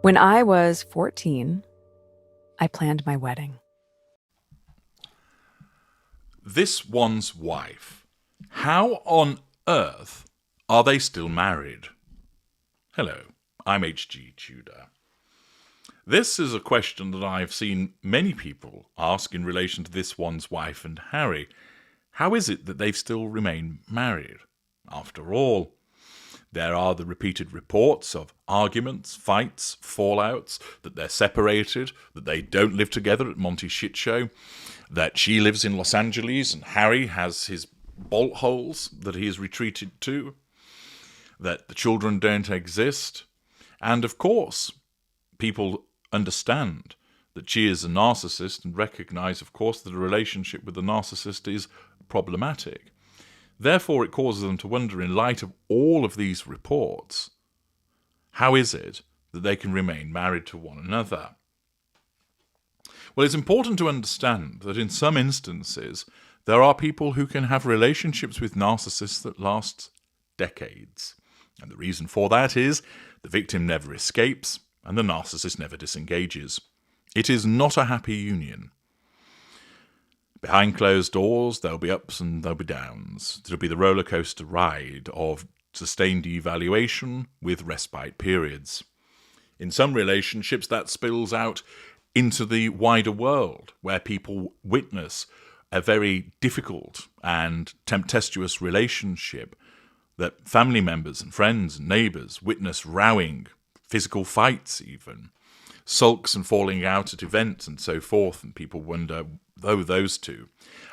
When I was 14, I planned my wedding. This one's wife. How on earth are they still married? Hello, I'm HG Tudor. This is a question that I've seen many people ask in relation to this one's wife and Harry. How is it that they've still remained married? After all, there are the repeated reports of arguments, fights, fallouts, that they're separated, that they don't live together at Monty's shit show, that she lives in Los Angeles and Harry has his bolt holes that he has retreated to, that the children don't exist. And of course, people understand that she is a narcissist and recognise, of course, that a relationship with a narcissist is problematic. Therefore, it causes them to wonder, in light of all of these reports, how is it that they can remain married to one another? Well, it's important to understand that in some instances, there are people who can have relationships with narcissists that last decades. And the reason for that is the victim never escapes and the narcissist never disengages. It is not a happy union. Behind closed doors, there'll be ups and there'll be downs. There'll be the roller coaster ride of sustained devaluation with respite periods. In some relationships, that spills out into the wider world, where people witness a very difficult and tempestuous relationship, that family members and friends and neighbours witness rowing, physical fights even, sulks and falling out at events and so forth, and people wonder, oh, those two.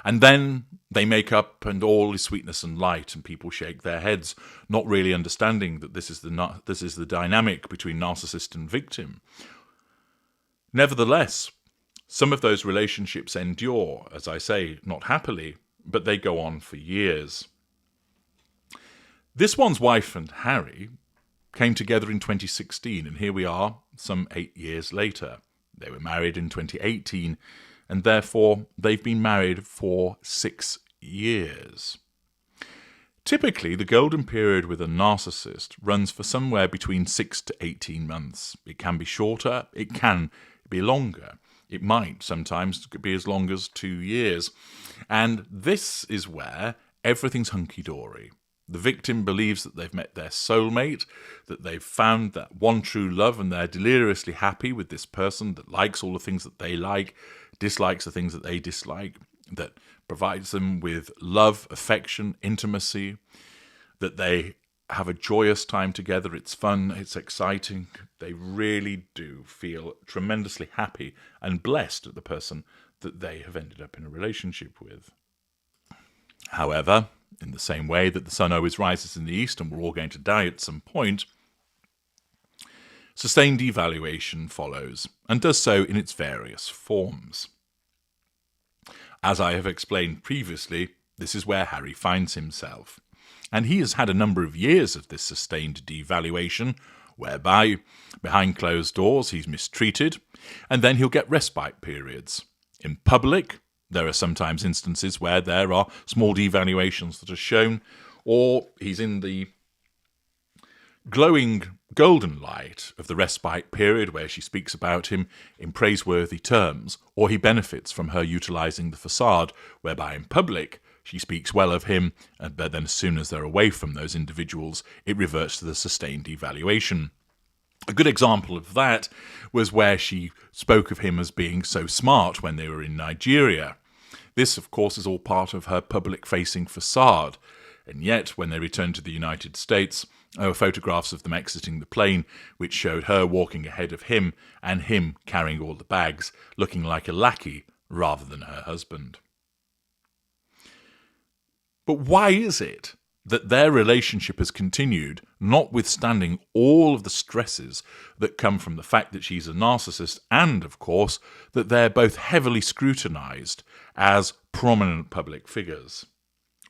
And then they make up and all is sweetness and light, and people shake their heads, not really understanding that this is the dynamic between narcissist and victim. Nevertheless, some of those relationships endure, as I say, not happily, but they go on for years. This one's wife and Harry came together in 2016, and here we are, some 8 years later. They were married in 2018, and therefore they've been married for 6 years. Typically, the golden period with a narcissist runs for somewhere between 6 to 18 months. It can be shorter, it can be longer. It might sometimes be as long as 2 years. And this is where everything's hunky-dory. The victim believes that they've met their soulmate, that they've found that one true love, and they're deliriously happy with this person that likes all the things that they like, dislikes the things that they dislike, that provides them with love, affection, intimacy, that they have a joyous time together. It's fun, it's exciting. They really do feel tremendously happy and blessed at the person that they have ended up in a relationship with. However, in the same way that the sun always rises in the east and we're all going to die at some point, sustained devaluation follows, and does so in its various forms. As I have explained previously, this is where Harry finds himself, and he has had a number of years of this sustained devaluation, whereby, behind closed doors, he's mistreated, and then he'll get respite periods. In public, there are sometimes instances where there are small devaluations that are shown, or he's in the glowing golden light of the respite period where she speaks about him in praiseworthy terms, or he benefits from her utilising the facade, whereby in public she speaks well of him, but then as soon as they're away from those individuals, it reverts to the sustained devaluation. A good example of that was where she spoke of him as being so smart when they were in Nigeria. This, of course, is all part of her public-facing facade, and yet, when they returned to the United States, there were photographs of them exiting the plane, which showed her walking ahead of him, and him carrying all the bags, looking like a lackey rather than her husband. But why is it that their relationship has continued, notwithstanding all of the stresses that come from the fact that she's a narcissist, and, of course, that they're both heavily scrutinised as prominent public figures?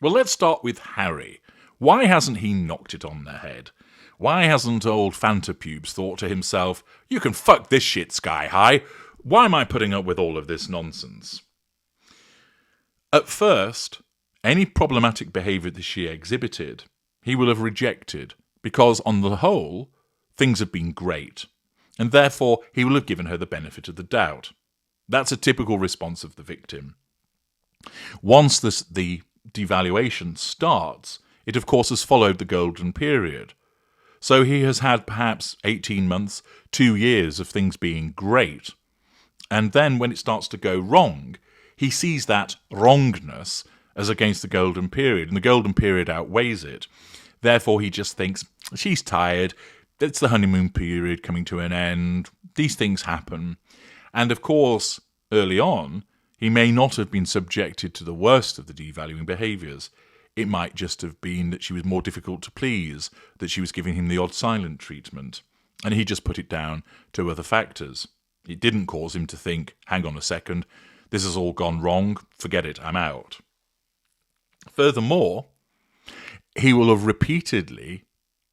Well, let's start with Harry. Why hasn't he knocked it on the head? Why hasn't old Fantapubes thought to himself, you can fuck this shit sky high, why am I putting up with all of this nonsense? At first, any problematic behaviour that she exhibited, he will have rejected, because on the whole, things have been great. and therefore he will have given her the benefit of the doubt. That's a typical response of the victim. Once the devaluation starts, it of course has followed the golden period. So he has had perhaps 18 months, 2 years of things being great. And then when it starts to go wrong, he sees that wrongness as against the golden period, and the golden period outweighs it. Therefore, he just thinks, she's tired, it's the honeymoon period coming to an end, these things happen. And of course, early on, he may not have been subjected to the worst of the devaluing behaviours. It might just have been that she was more difficult to please, that she was giving him the odd silent treatment, and he just put it down to other factors. It didn't cause him to think, hang on a second, this has all gone wrong, forget it, I'm out. Furthermore, he will have repeatedly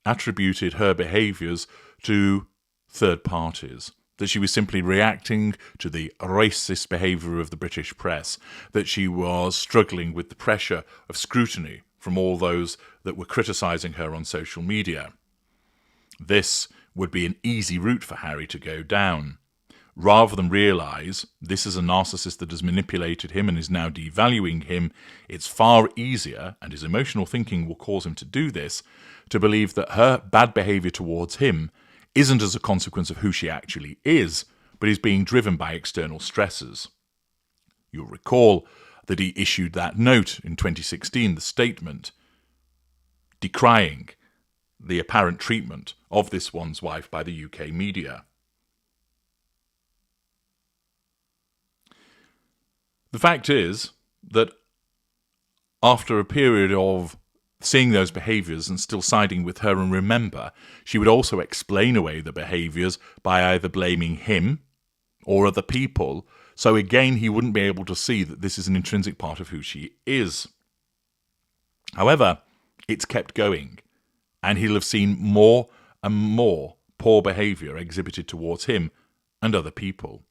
attributed her behaviours to third parties, that she was simply reacting to the racist behaviour of the British press, that she was struggling with the pressure of scrutiny from all those that were criticising her on social media. This would be an easy route for Harry to go down. Rather than realise this is a narcissist that has manipulated him and is now devaluing him, it's far easier, and his emotional thinking will cause him to do this, to believe that her bad behaviour towards him isn't as a consequence of who she actually is, but is being driven by external stresses. You'll recall that he issued that note in 2016, the statement, decrying the apparent treatment of this one's wife by the UK media. The fact is that after a period of seeing those behaviours and still siding with her, and remember, she would also explain away the behaviours by either blaming him or other people, so again he wouldn't be able to see that this is an intrinsic part of who she is. However, it's kept going, and he'll have seen more and more poor behaviour exhibited towards him and other people.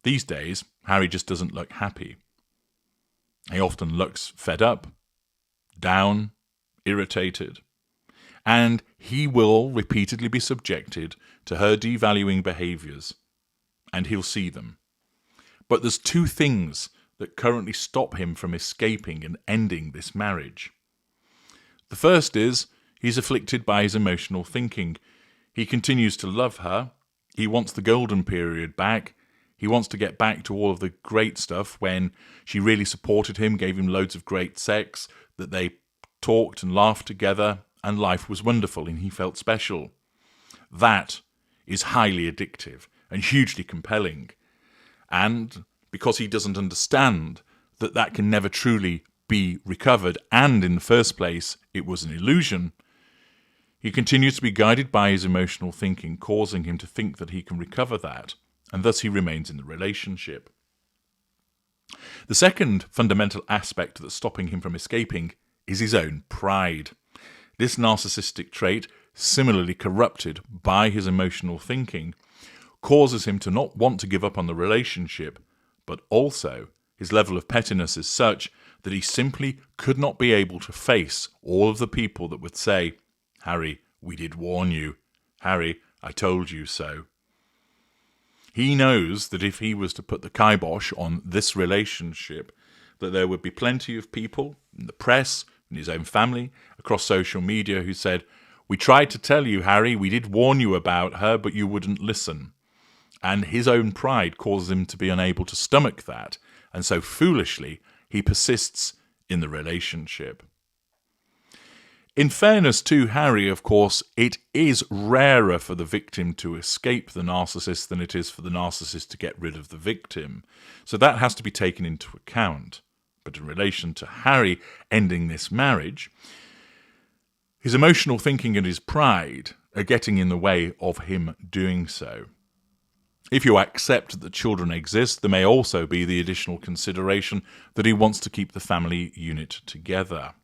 These days, Harry just doesn't look happy. He often looks fed up, down, irritated, and he will repeatedly be subjected to her devaluing behaviours, and he'll see them. But there's 2 things that currently stop him from escaping and ending this marriage. The first is he's afflicted by his emotional thinking. He continues to love her. He wants the golden period back. He wants to get back to all of the great stuff when she really supported him, gave him loads of great sex, that they talked and laughed together, and life was wonderful and he felt special. That is highly addictive and hugely compelling. And because he doesn't understand that that can never truly be recovered, and in the first place it was an illusion, he continues to be guided by his emotional thinking, causing him to think that he can recover that, and thus he remains in the relationship. The second fundamental aspect that's stopping him from escaping is his own pride. This narcissistic trait, similarly corrupted by his emotional thinking, causes him to not want to give up on the relationship, but also his level of pettiness is such that he simply could not be able to face all of the people that would say, "Harry, we did warn you. Harry, I told you so." He knows that if he was to put the kibosh on this relationship, that there would be plenty of people in the press, in his own family, across social media who said, "We tried to tell you, Harry, we did warn you about her, but you wouldn't listen." And his own pride causes him to be unable to stomach that, and so foolishly he persists in the relationship. In fairness to Harry, of course, it is rarer for the victim to escape the narcissist than it is for the narcissist to get rid of the victim. So that has to be taken into account. But in relation to Harry ending this marriage, his emotional thinking and his pride are getting in the way of him doing so. If you accept that children exist, there may also be the additional consideration that he wants to keep the family unit together.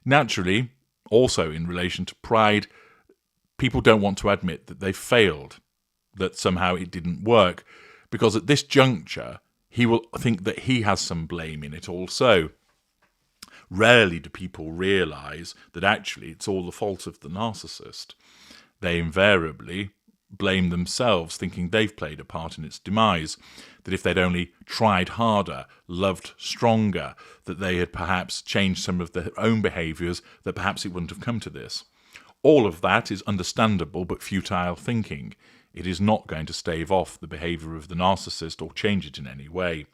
Naturally, also in relation to pride, people don't want to admit that they've failed, that somehow it didn't work, because at this juncture, he will think that he has some blame in it also. Rarely do people realise that actually it's all the fault of the narcissist. they invariably blame themselves, thinking they've played a part in its demise, that if they'd only tried harder, loved stronger, that they had perhaps changed some of their own behaviours, that perhaps it wouldn't have come to this. All of that is understandable but futile thinking. It is not going to stave off the behaviour of the narcissist or change it in any way.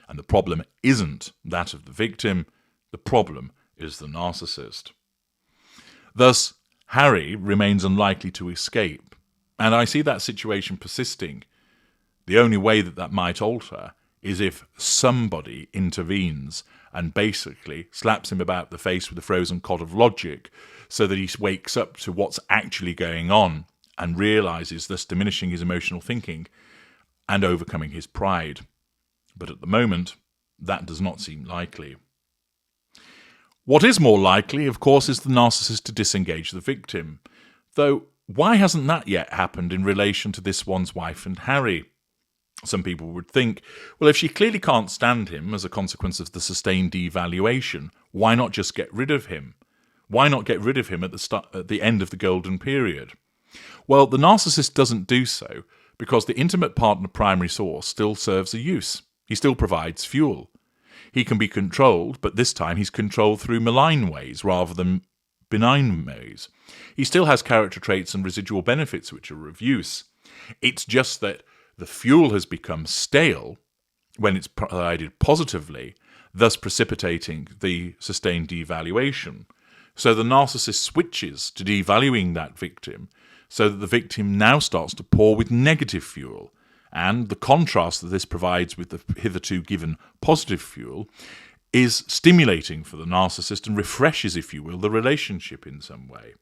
And the problem isn't that of the victim, the problem is the narcissist. Thus, Harry remains unlikely to escape, and I see that situation persisting. The only way that that might alter is if somebody intervenes and basically slaps him about the face with a frozen cod of logic so that he wakes up to what's actually going on and realises, thus diminishing his emotional thinking and overcoming his pride. But at the moment, that does not seem likely. What is more likely, of course, is the narcissist to disengage the victim. Though, why hasn't that yet happened in relation to this one's wife and Harry? Some people would think, well, if she clearly can't stand him as a consequence of the sustained devaluation, why not just get rid of him? Why not get rid of him at the end of the golden period? Well, the narcissist doesn't do so because the intimate partner primary source still serves a use. He still provides fuel. He can be controlled, but this time he's controlled through malign ways rather than benign ways. He still has character traits and residual benefits which are of use. It's just that the fuel has become stale when it's provided positively, thus precipitating the sustained devaluation. So the narcissist switches to devaluing that victim so that the victim now starts to pour with negative fuel. And the contrast that this provides with the hitherto given positive fuel is stimulating for the narcissist and refreshes, if you will, the relationship in some way.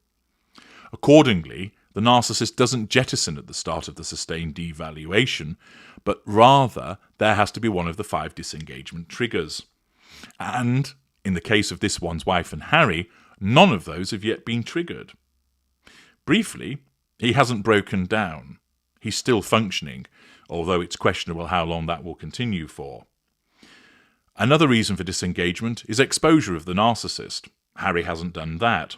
Accordingly, the narcissist doesn't jettison at the start of the sustained devaluation, but rather there has to be one of the 5 disengagement triggers. And in the case of this one's wife and Harry, none of those have yet been triggered. Briefly, he hasn't broken down. He's still functioning, although it's questionable how long that will continue for. Another reason for disengagement is exposure of the narcissist. Harry hasn't done that.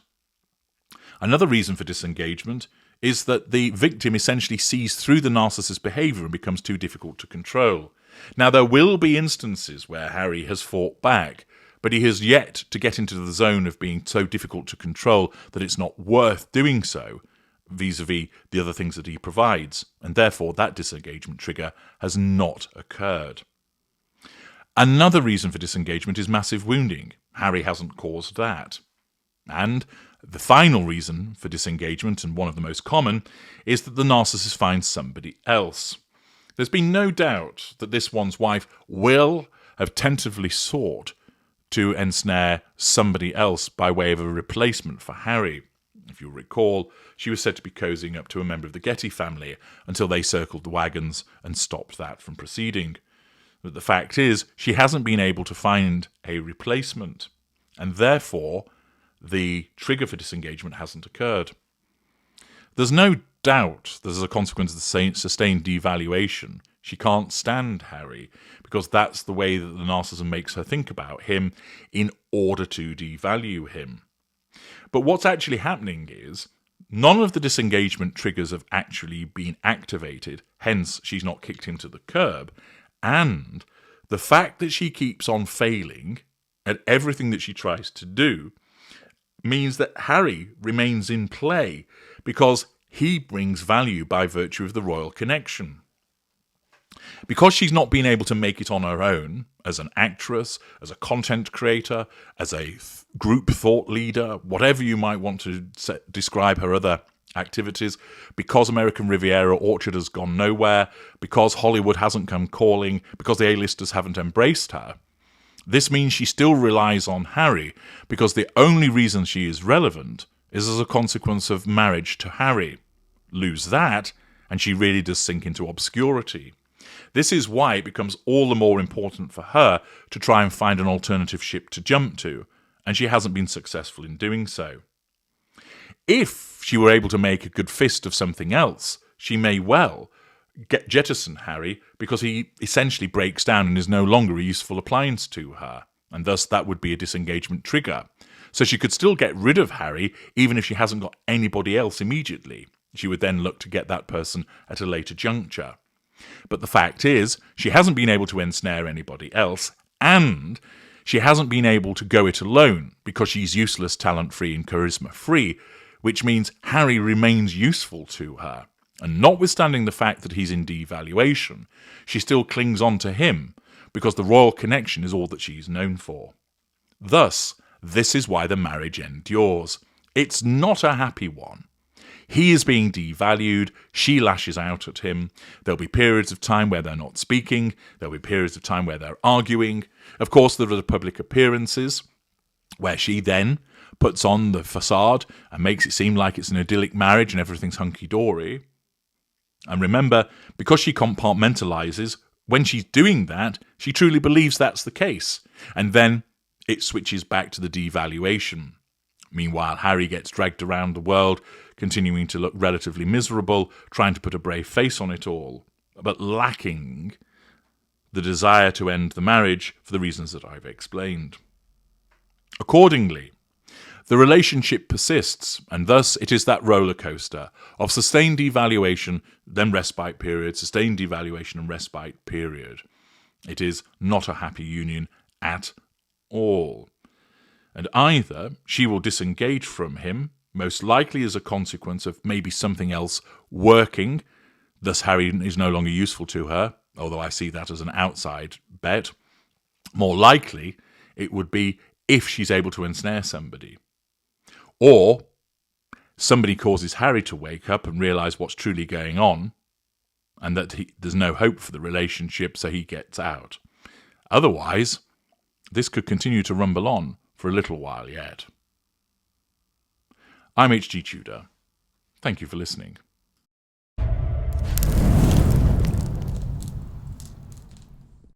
Another reason for disengagement is that the victim essentially sees through the narcissist's behaviour and becomes too difficult to control. Now, there will be instances where Harry has fought back, but he has yet to get into the zone of being so difficult to control that it's not worth doing so, vis-a-vis the other things that he provides, and therefore that disengagement trigger has not occurred. Another reason for disengagement is massive wounding. Harry hasn't caused that. And the final reason for disengagement, and one of the most common, is that the narcissist finds somebody else. There's been no doubt that this one's wife will have tentatively sought to ensnare somebody else by way of a replacement for Harry. If you'll recall, she was said to be cozying up to a member of the Getty family until they circled the wagons and stopped that from proceeding. But the fact is, she hasn't been able to find a replacement, and therefore the trigger for disengagement hasn't occurred. There's no doubt that as a consequence of the sustained devaluation, she can't stand Harry, because that's the way that the narcissism makes her think about him in order to devalue him. But what's actually happening is none of the disengagement triggers have actually been activated, hence she's not kicked him to the curb, and the fact that she keeps on failing at everything that she tries to do means that Harry remains in play because he brings value by virtue of the royal connection. Because she's not been able to make it on her own, as an actress, as a content creator, as a group thought leader, whatever you might want to describe her other activities, because American Riviera Orchard has gone nowhere, because Hollywood hasn't come calling, because the A-listers haven't embraced her, this means she still relies on Harry, because the only reason she is relevant is as a consequence of marriage to Harry. Lose that, and she really does sink into obscurity. This is why it becomes all the more important for her to try and find an alternative ship to jump to, and she hasn't been successful in doing so. If she were able to make a good fist of something else, she may well jettison Harry because he essentially breaks down and is no longer a useful appliance to her, and thus that would be a disengagement trigger. So she could still get rid of Harry even if she hasn't got anybody else immediately. She would then look to get that person at a later juncture. But the fact is, she hasn't been able to ensnare anybody else, and she hasn't been able to go it alone because she's useless, talent-free, and charisma-free, which means Harry remains useful to her. And notwithstanding the fact that he's in devaluation, she still clings on to him because the royal connection is all that she's known for. Thus, this is why the marriage endures. It's not a happy one. He is being devalued, she lashes out at him, there'll be periods of time where they're not speaking, there'll be periods of time where they're arguing. Of course, there are the public appearances, where she then puts on the facade and makes it seem like it's an idyllic marriage and everything's hunky-dory. And remember, because she compartmentalizes, when she's doing that, she truly believes that's the case. And then it switches back to the devaluation. Meanwhile, Harry gets dragged around the world, continuing to look relatively miserable, trying to put a brave face on it all, but lacking the desire to end the marriage for the reasons that I've explained. Accordingly, the relationship persists, and thus it is that roller coaster of sustained devaluation, then respite period, sustained devaluation and respite period. It is not a happy union at all. And either she will disengage from him, most likely as a consequence of maybe something else working, thus Harry is no longer useful to her, although I see that as an outside bet. More likely, it would be if she's able to ensnare somebody. Or somebody causes Harry to wake up and realise what's truly going on, and that there's no hope for the relationship, so he gets out. Otherwise, this could continue to rumble on for a little while yet. I'm HG Tudor. Thank you for listening.